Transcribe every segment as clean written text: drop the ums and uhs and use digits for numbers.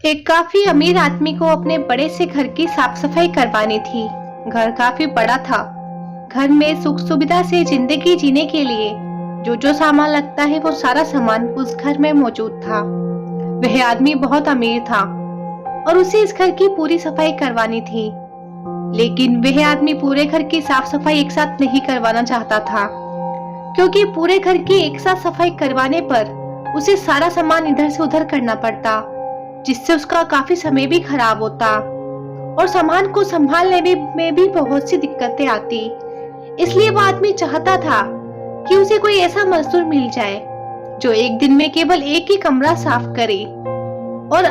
एक काफी अमीर आदमी को अपने बड़े से घर की साफ सफाई करवानी थी। घर काफी बड़ा था। घर में सुख सुविधा से जिंदगी जीने के लिए जो जो सामान लगता है वो सारा सामान उस घर में मौजूद था। वह आदमी बहुत अमीर था और उसे इस घर की पूरी सफाई करवानी थी। लेकिन वह आदमी पूरे घर की साफ सफाई एक साथ नहीं करवाना चाहता था, क्योंकि पूरे घर की एक साथ सफाई करवाने पर उसे सारा सामान इधर से उधर करना पड़ता, जिससे उसका काफी समय भी खराब होता और सामान को संभालने में भी बहुत सी दिक्कतें आती। इसलिए वो आदमी चाहता था कि उसे कोई ऐसा मजदूर मिल जाए जो एक दिन में केवल एक ही कमरा साफ करे। और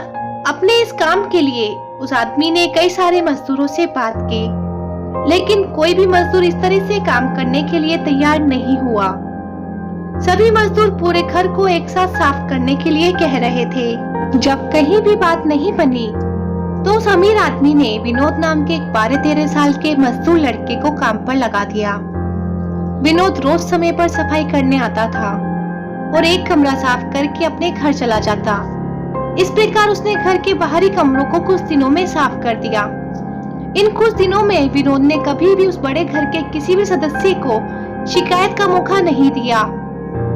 अपने इस काम के लिए उस आदमी ने कई सारे मजदूरों से बात की, लेकिन कोई भी मजदूर इस तरह से काम करने के लिए तैयार नहीं हुआ। सभी मजदूर पूरे घर को एक साथ साफ करने के लिए कह रहे थे। जब कहीं भी बात नहीं बनी तो उस अमीर आदमी ने विनोद नाम के एक 12-13 साल के मजदूर लड़के को काम पर लगा दिया। विनोद रोज समय पर सफाई करने आता था और एक कमरा साफ करके अपने घर चला जाता। इस प्रकार उसने घर के बाहरी कमरों को कुछ दिनों में साफ कर दिया। इन कुछ दिनों में विनोद ने कभी भी उस बड़े घर के किसी भी सदस्य को शिकायत का मौका नहीं दिया।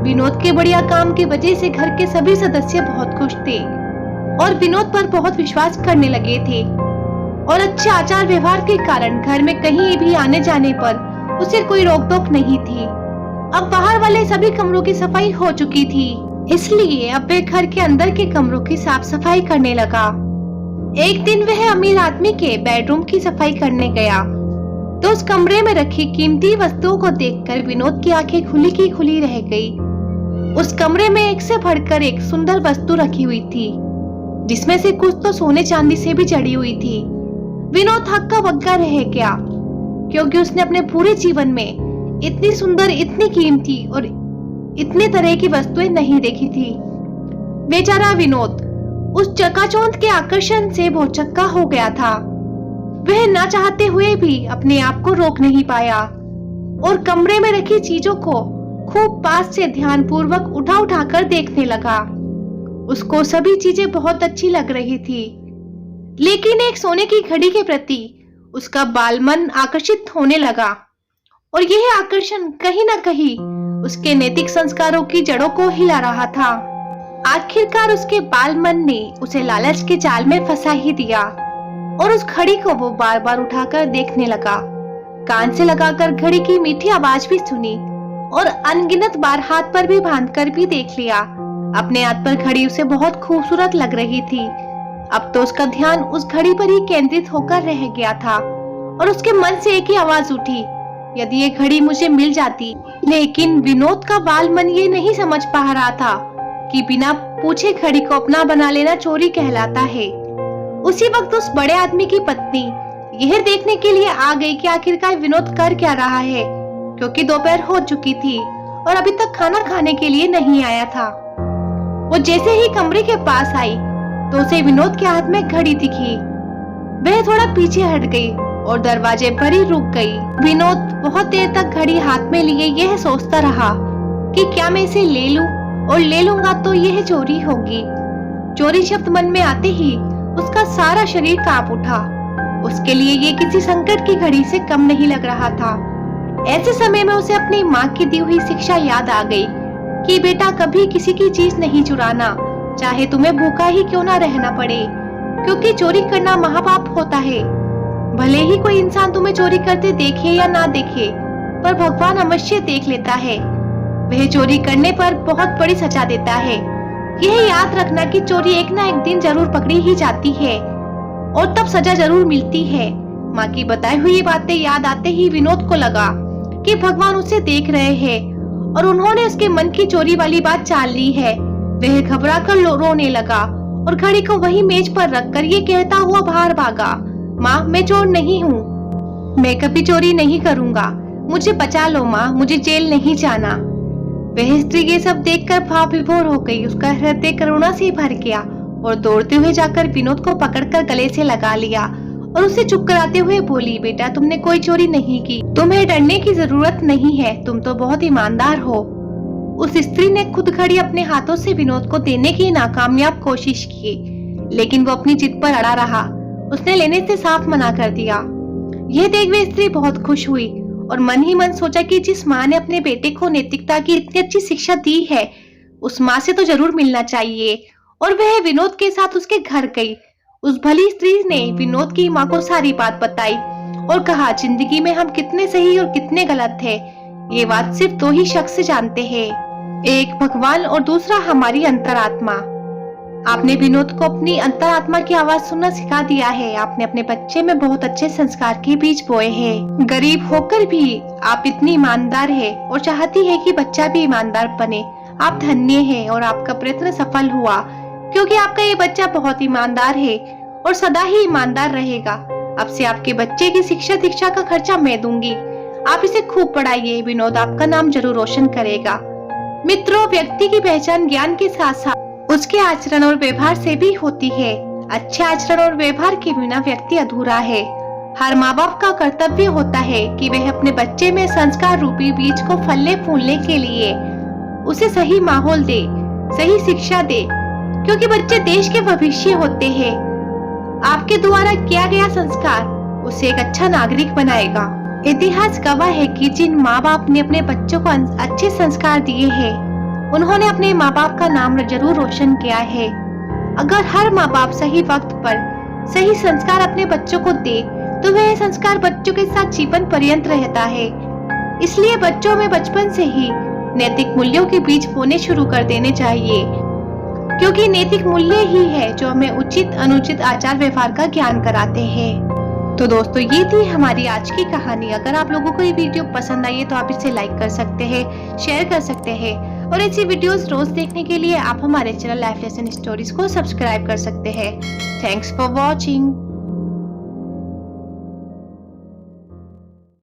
विनोद के बढ़िया काम की वजह से घर के सभी सदस्य बहुत खुश थे और विनोद पर बहुत विश्वास करने लगे थे। और अच्छे आचार व्यवहार के कारण घर में कहीं भी आने जाने पर उसे कोई रोक टोक नहीं थी। अब बाहर वाले सभी कमरों की सफाई हो चुकी थी, इसलिए अब वे घर के अंदर के कमरों की साफ सफाई करने लगा। एक दिन वह अमीर आदमी के बेडरूम की सफाई करने गया तो उस कमरे में रखी कीमती वस्तुओं को देखकर विनोद की आंखें खुली की खुली रह गई। उस कमरे में एक से बढ़कर एक सुंदर वस्तु रखी हुई थी, जिसमें से कुछ तो सोने चांदी से भी जड़ी हुई थी। विनोद हक्का बक्का रह गया, क्योंकि उसने अपने पूरे जीवन में इतनी सुंदर, इतनी कीमती और इतने तरह की वस्तुएं नहीं देखी थी। बेचारा विनोद उस चकाचौंध के आकर्षण से भौचक्का हो गया था। वह ना चाहते हुए भी अपने आप को रोक नहीं पाया और कमरे में रखी चीजों को खूब पास से ध्यानपूर्वक उठा उठा कर देखने लगा। उसको सभी चीजें बहुत अच्छी लग रही थी, लेकिन एक सोने की घड़ी के प्रति उसका बालमन आकर्षित होने लगा और यह आकर्षण कहीं न कहीं उसके नैतिक संस्कारों की जड़ों को हिला रहा था। आखिरकार उसके बालमन ने उसे लालच के जाल में फंसा ही दिया और उस घड़ी को वो बार बार उठाकर देखने लगा। कान से लगाकर घड़ी की मीठी आवाज भी सुनी और अनगिनत बार हाथ पर भी बांधकर भी देख लिया। अपने हाथ पर घड़ी उसे बहुत खूबसूरत लग रही थी। अब तो उसका ध्यान उस घड़ी पर ही केंद्रित होकर रह गया था और उसके मन से एक ही आवाज उठी, यदि ये घड़ी मुझे मिल जाती। लेकिन विनोद का बाल मन ये नहीं समझ पा रहा था कि बिना पूछे घड़ी को अपना बना लेना चोरी कहलाता है। उसी वक्त उस बड़े आदमी की पत्नी यह देखने के लिए आ गई कि आखिरकार विनोद कर क्या रहा है, क्योंकि दोपहर हो चुकी थी और अभी तक खाना खाने के लिए नहीं आया था। वो जैसे ही कमरे के पास आई तो उसे विनोद के हाथ में घड़ी दिखी। वह थोड़ा पीछे हट गई और दरवाजे पर ही रुक गई। विनोद बहुत देर तक घड़ी हाथ में लिए यह सोचता रहा कि क्या मैं इसे ले लूं, और ले लूंगा तो यह चोरी होगी। चोरी शब्द मन में आते ही उसका सारा शरीर कांप उठा। उसके लिए ये किसी संकट की घड़ी से कम नहीं लग रहा था। ऐसे समय में उसे अपनी माँ की दी हुई शिक्षा याद आ गई कि बेटा, कभी किसी की चीज नहीं चुराना, चाहे तुम्हें भूखा ही क्यों ना रहना पड़े, क्योंकि चोरी करना महापाप होता है। भले ही कोई इंसान तुम्हें चोरी करते देखे या ना देखे, पर भगवान अवश्य देख लेता है। वह चोरी करने पर बहुत बड़ी सजा देता है। यह याद रखना कि चोरी एक ना एक दिन जरूर पकड़ी ही जाती है और तब सजा जरूर मिलती है। माँ की बताई हुई बातें याद आते ही विनोद को लगा कि भगवान उसे देख रहे हैं और उन्होंने उसके मन की चोरी वाली बात चाल ली है। वह घबरा कर रोने लगा और घड़ी को वही मेज पर रखकर ये कहता हुआ बाहर भागा, माँ, मैं चोर नहीं हूँ, मैं कभी चोरी नहीं करूँगा, मुझे बचा लो माँ, मुझे जेल नहीं जाना। वह स्त्री ये सब देखकर भाव विभोर हो गई। उसका हृदय करुणा से भर गया और दौड़ते हुए जाकर विनोद को पकड़कर गले से लगा लिया और उसे चुप कराते हुए बोली, बेटा, तुमने कोई चोरी नहीं की, तुम्हें डरने की जरूरत नहीं है, तुम तो बहुत ईमानदार हो। उस स्त्री ने खुद घड़ी अपने हाथों से विनोद को देने की नाकामयाब कोशिश की, लेकिन वो अपनी जिद पर अड़ा रहा। उसने लेने से साफ मना कर दिया। यह देख वह स्त्री बहुत खुश हुई और मन ही मन सोचा कि जिस माँ ने अपने बेटे को नैतिकता की इतनी अच्छी शिक्षा दी है, उस माँ से तो जरूर मिलना चाहिए। और वह विनोद के साथ उसके घर गई। उस भली स्त्री ने विनोद की माँ को सारी बात बताई और कहा, जिंदगी में हम कितने सही और कितने गलत थे, ये बात सिर्फ दो ही शख्स जानते हैं, एक भगवान और दूसरा हमारी अंतरात्मा। आपने विनोद को अपनी अंतरात्मा की आवाज सुनना सिखा दिया है। आपने अपने बच्चे में बहुत अच्छे संस्कार के बीज बोए हैं। गरीब होकर भी आप इतनी ईमानदार है और चाहती है कि बच्चा भी ईमानदार बने। आप धन्य है और आपका प्रयत्न सफल हुआ, क्योंकि आपका ये बच्चा बहुत ईमानदार है और सदा ही ईमानदार रहेगा। अब से आपके बच्चे की शिक्षा दीक्षा का खर्चा मैं दूंगी। आप इसे खूब पढ़ाइए, विनोद आपका नाम जरूर रोशन करेगा। मित्रों, व्यक्ति की पहचान ज्ञान के साथ साथ उसके आचरण और व्यवहार से भी होती है। अच्छे आचरण और व्यवहार के बिना व्यक्ति अधूरा है। हर माँ बाप का कर्तव्य होता है कि वह अपने बच्चे में संस्कार रूपी बीज को फलने फूलने के लिए उसे सही माहौल दे, सही शिक्षा दे, क्योंकि बच्चे देश के भविष्य होते हैं। आपके द्वारा किया गया संस्कार उसे एक अच्छा नागरिक बनाएगा। इतिहास गवाह है कि जिन माँ बाप ने अपने बच्चों को अच्छे संस्कार दिए हैं, उन्होंने अपने माँ बाप का नाम जरूर रोशन किया है। अगर हर माँ बाप सही वक्त पर सही संस्कार अपने बच्चों को दे, तो वह संस्कार बच्चों के साथ जीवन पर्यंत रहता है। इसलिए बच्चों में बचपन से ही नैतिक मूल्यों के बीज बोने शुरू कर देने चाहिए, क्योंकि नैतिक मूल्य ही है जो हमें उचित अनुचित आचार व्यवहार का ज्ञान कराते हैं। तो दोस्तों, ये थी हमारी आज की कहानी। अगर आप लोगों को ये वीडियो पसंद आई है तो आप इसे लाइक कर सकते हैं, शेयर कर सकते हैं, और ऐसी वीडियोस रोज देखने के लिए आप हमारे चैनल लाइफ लेसन स्टोरीज को सब्सक्राइब कर सकते हैं। Thanks for watching.